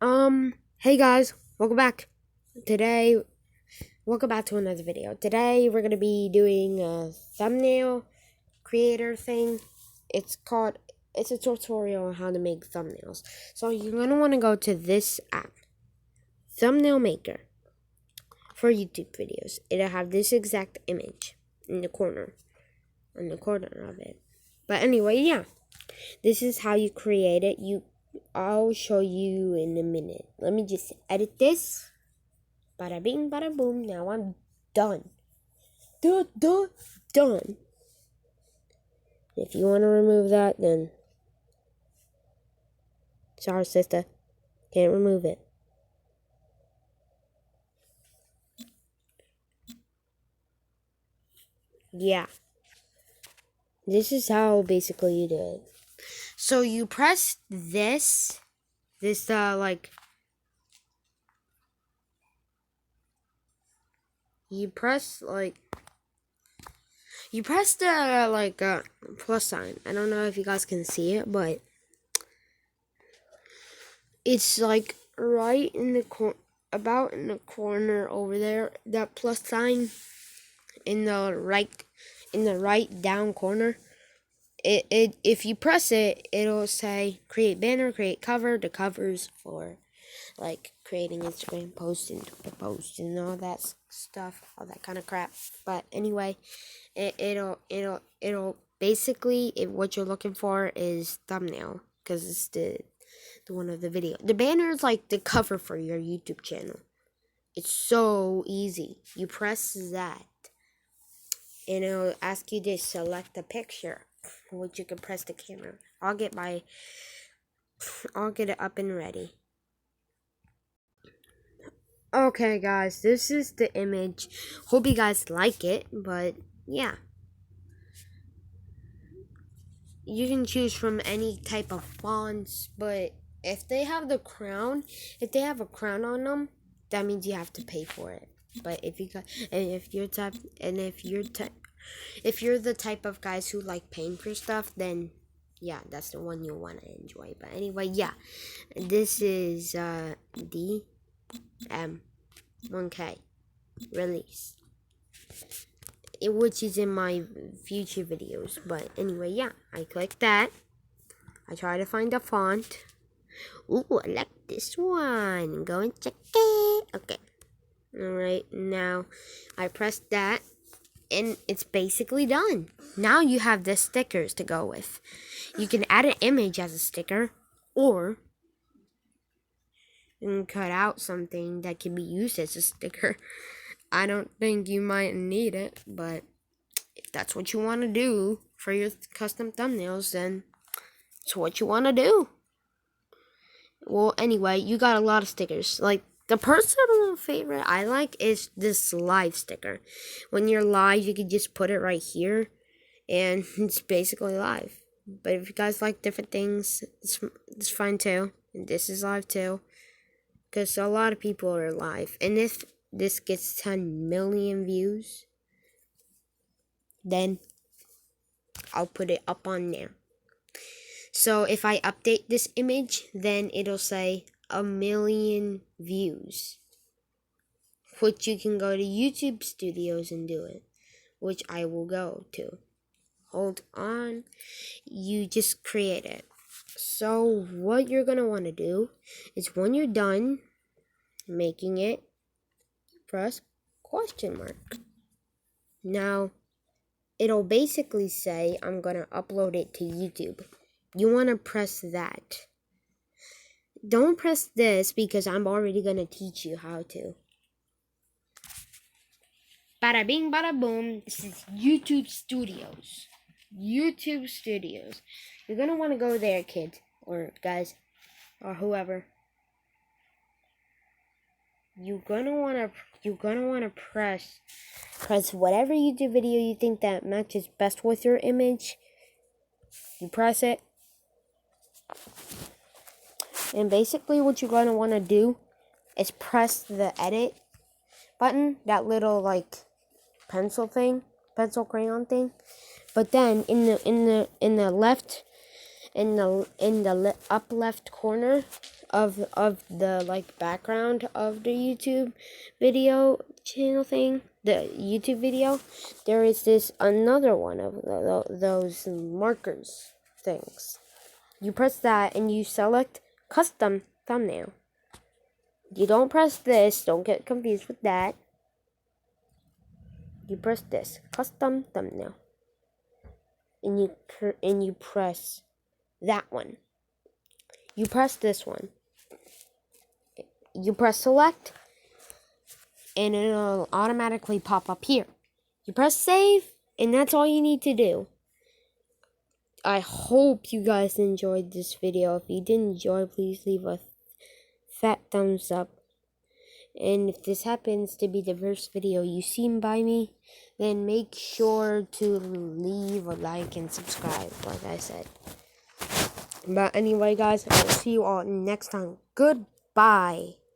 Hey guys, welcome back. Welcome back to another video. Today we're gonna be doing a thumbnail creator thing. It's a tutorial on how to make thumbnails. So you're gonna want to go to this app, Thumbnail Maker, for YouTube videos. It'll have this exact image in the corner of it. But anyway, yeah, this is how you create it. I'll show you in a minute. Let me just edit this. Bada bing, bada boom. Now I'm done. Done. If you want to remove that, then sorry, sister. Can't remove it. Yeah. This is how basically you do it. So you press this you press the plus sign. I don't know if you guys can see it, but it's like right in the about in the corner over there. That plus sign in the right down corner. If you press it, it'll say create banner, create cover. The covers for like creating Instagram posts and Twitter posts and all that stuff, all that kind of crap. But anyway, it'll basically, what you're looking for is thumbnail, because it's the one of the video. The banner is like the cover for your YouTube channel. It's so easy. You press that, and it'll ask you to select a picture, which you can press the camera. I'll get it up and ready. Okay, guys, this is the image. Hope you guys like it, but yeah. You can choose from any type of fonts, but if they have a crown on them, that means you have to pay for it. But if you're the type of guys who like paying for stuff, then yeah, that's the one you'll want to enjoy. But anyway, yeah, this is DM1K release, which is in my future videos. But anyway, yeah, I click that. I try to find a font. Ooh, I like this one. Go and check it. Okay. Alright, now I press that, and it's basically done. Now you have the stickers to go with. You can add an image as a sticker, or you can cut out something that can be used as a sticker. I don't think you might need it, but if that's what you want to do for your custom thumbnails, then it's what you want to do. Well, anyway, you got a lot of stickers. Like, the personal favorite I like is this live sticker. When you're live, you can just put it right here, and it's basically live. But if you guys like different things, it's fine too. And this is live too, because a lot of people are live. And if this gets 10 million views, then I'll put it up on there. So if I update this image, then it'll say 1 million views, which you can go to YouTube Studios and do it, which I will go to. Hold on. You just create it. So what you're going to want to do is, when you're done making it, press question mark. Now, it'll basically say, I'm going to upload it to YouTube. You want to press that. Don't press this, because I'm already going to teach you how to. Bada bing, bada boom. This is YouTube Studios. YouTube Studios. You're going to want to go there, kids, or guys, or whoever. You're gonna wanna press whatever YouTube video you think that matches best with your image. You press it, and basically what you're gonna wanna do is press the edit button, that little like pencil crayon thing. But then in the up left corner, of the like background of the YouTube video channel thing, the YouTube video, there is this another one of those markers things. You press that and you select custom thumbnail. You don't press this, don't get confused with that. You press this, custom thumbnail. And you press that one. You press this one. You press select, and it'll automatically pop up here. You press save, and that's all you need to do. I hope you guys enjoyed this video. If you did enjoy, please leave a fat thumbs up. And if this happens to be the first video you've seen by me, then make sure to leave a like and subscribe, like I said. But anyway, guys, I'll see you all next time. Goodbye.